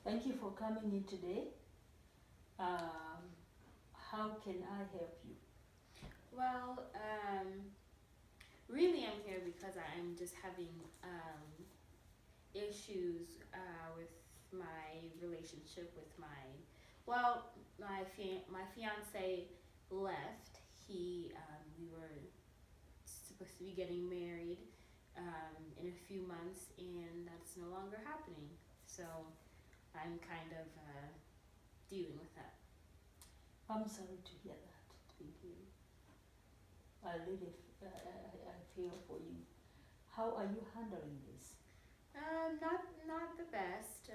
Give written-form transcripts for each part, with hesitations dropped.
Thank you for coming in today. How can I help you? Well, really, I'm here because I'm just having issues with my relationship with my fiance left. We were supposed to be getting married in a few months, and that's no longer happening. So I'm kind of dealing with that. I'm sorry to hear that. Thank you. I feel for you. How are you handling this? Not the best.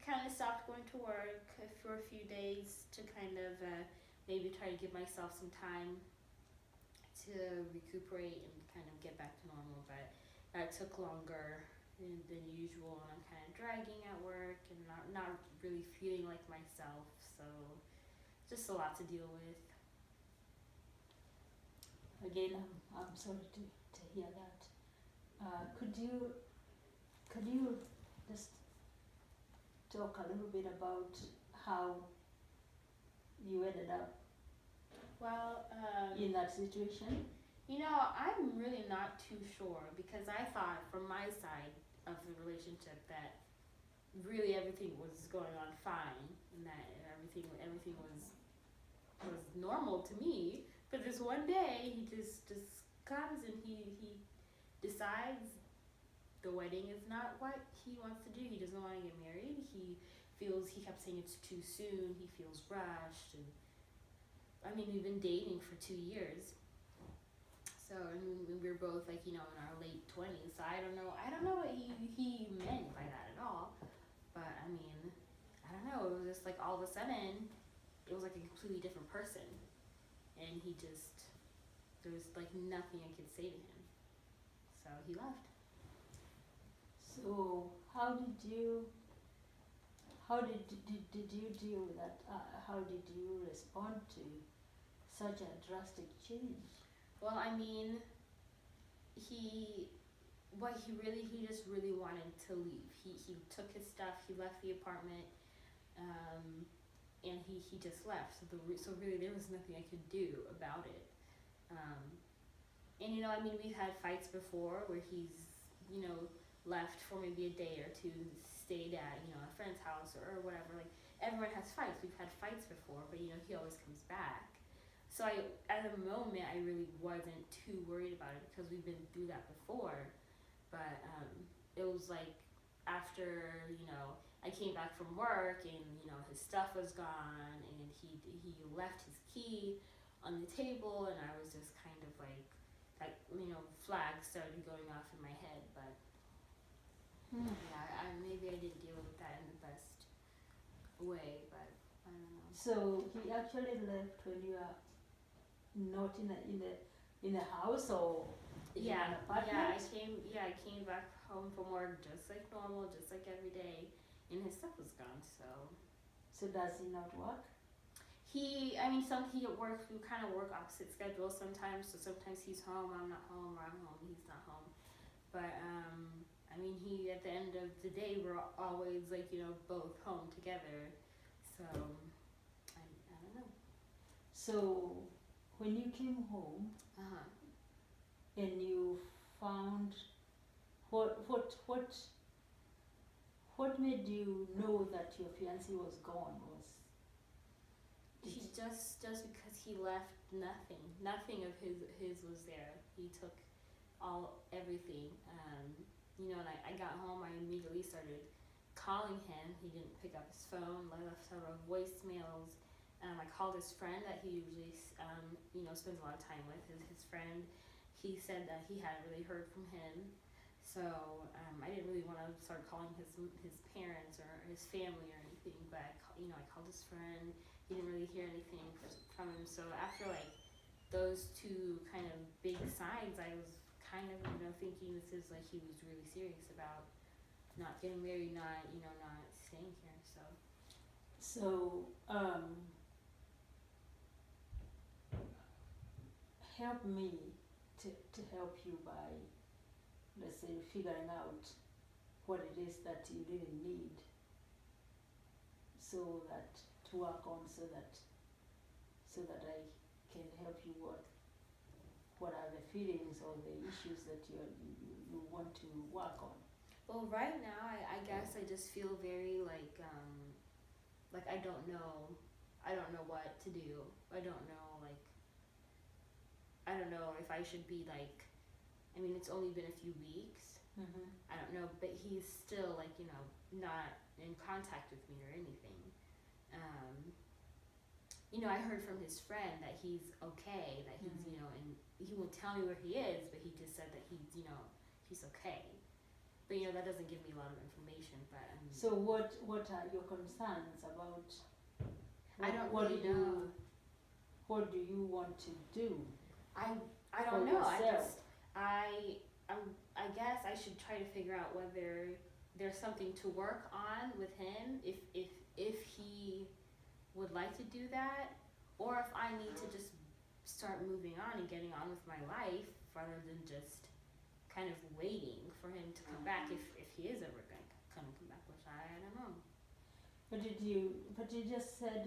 Kind of stopped going to work for a few days to kind of maybe try to give myself some time to recuperate and kind of get back to normal. But that took longer than usual, and I'm kind of dragging at work and not really feeling like myself. So just a lot to deal with. Again, I'm sorry to hear that. Could you just talk a little bit about how you ended up Well, in that situation? I'm really not too sure because I thought from my side of the relationship that really everything was going on fine and that everything was normal to me. But this one day he just comes and he decides the wedding is not what he wants to do. He doesn't want to get married. He kept saying it's too soon. He feels rushed, and I mean we've been dating for 2 years. So I mean we were both like in our late 20s. So I don't know what he meant by that at all. But I mean I don't know. It was just like all of a sudden it was like a completely different person, and there was like nothing I could say to him. So he left. So how did you deal with that? How did you respond to such a drastic change? Well, I mean, he he just really wanted to leave. He took his stuff. He left the apartment, um, and he just left. So really there was nothing I could do about it. Um, and I mean, we've had fights before where he's you know left for maybe a day or two, stayed at a friend's house or whatever. Like everyone has fights. We've had fights before, but he always comes back. So at the moment, I really wasn't too worried about it because we've been through that before. But it was like after I came back from work and his stuff was gone and he left his key on the table, and I was just kind of like that flags started going off in my head. But yeah, maybe I didn't deal with that in the best way, but I don't know. So he actually left when you are not in a house or in an apartment? I came back home from work just like normal, just like every day, and his stuff was gone. So So does he not work? he works. We kind of work opposite schedules sometimes. So sometimes he's home, I'm not home, or I'm home, he's not home. But I mean, he at the end of the day, we're always like both home together. So I don't know. So when you came home Uh huh. and you found what what what what made you know that your fiancé was gone? He just because he left nothing of his was there. He took everything. And I got home. I immediately started calling him. He didn't pick up his phone. I left several voicemails. I called his friend that he usually spends a lot of time with. His friend. He said that he hadn't really heard from him. So I didn't really want to start calling his parents or his family or anything. But I called his friend. He didn't really hear anything from him. So after like those two kind of big signs, I was kind of thinking this is like he was really serious about not getting married, not staying here. So help me to help you by, let's say, figuring out what it is that you really need so that to work on so that I can help you what are the feelings or the issues that you want to work on. Well, right now, I guess I just feel very like I don't know what to do. I don't know if I should be like, I mean, it's only been a few weeks. Mm-hmm. I don't know, but he's still like, not in contact with me or anything. I heard from his friend that he's okay, that he's, Mhm. and he won't tell me where he is, but he just said that he's okay. But that doesn't give me a lot of information. But So what are your concerns about? I don't What really do you know. What do you want to do? I For don't know. yourself. I guess I should try to figure out whether there's something to work on with him, if he would like to do that, or if I need to just start moving on and getting on with my life rather than just kind of waiting for him to come back if he is ever gonna come back, which I don't know. But you just said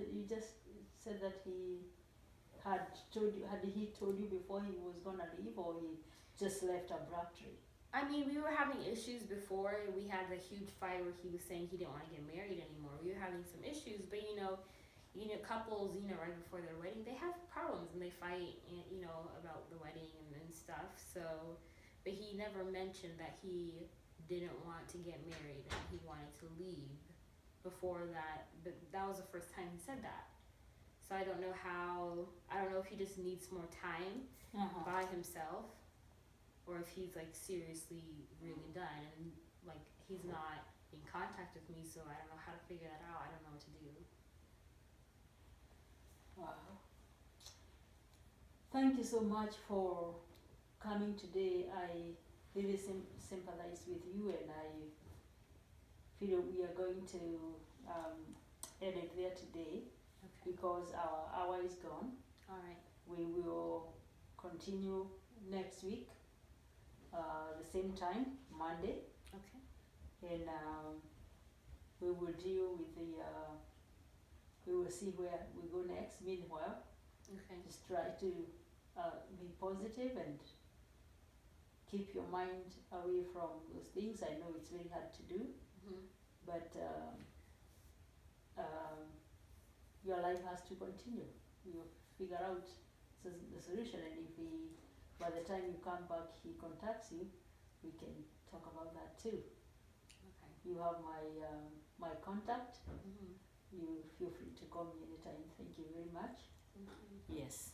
that he had he told you before he was gonna leave, or he just left abruptly? I mean, we were having issues before. We had a huge fight where he was saying he didn't want to get married anymore. We were having some issues, but couples, right before their wedding, they have problems and they fight, about the wedding and stuff. So, but he never mentioned that he didn't want to get married and he wanted to leave before that. But that was the first time he said that. So I don't know if he just needs more time by himself, or if he's like seriously really done and like he's not in contact with me, so I don't know how to figure that out. I don't know what to do. Wow. Thank you so much for coming today. I really sympathize with you, and I feel we are going to end it there today Okay. because our hour is gone. All right. We will continue next week, the same time, Monday, Okay. and we will deal with we will see where we go next. Meanwhile, Okay. just try to be positive and keep your mind away from those things. I know it's very hard to do, but your life has to continue. You figure out the solution, and if by the time you come back, he contacts you, we can talk about that too. Okay. You have my contact. Mm-hmm. You feel free to call me anytime. Thank you very much. Mm-hmm. Yes.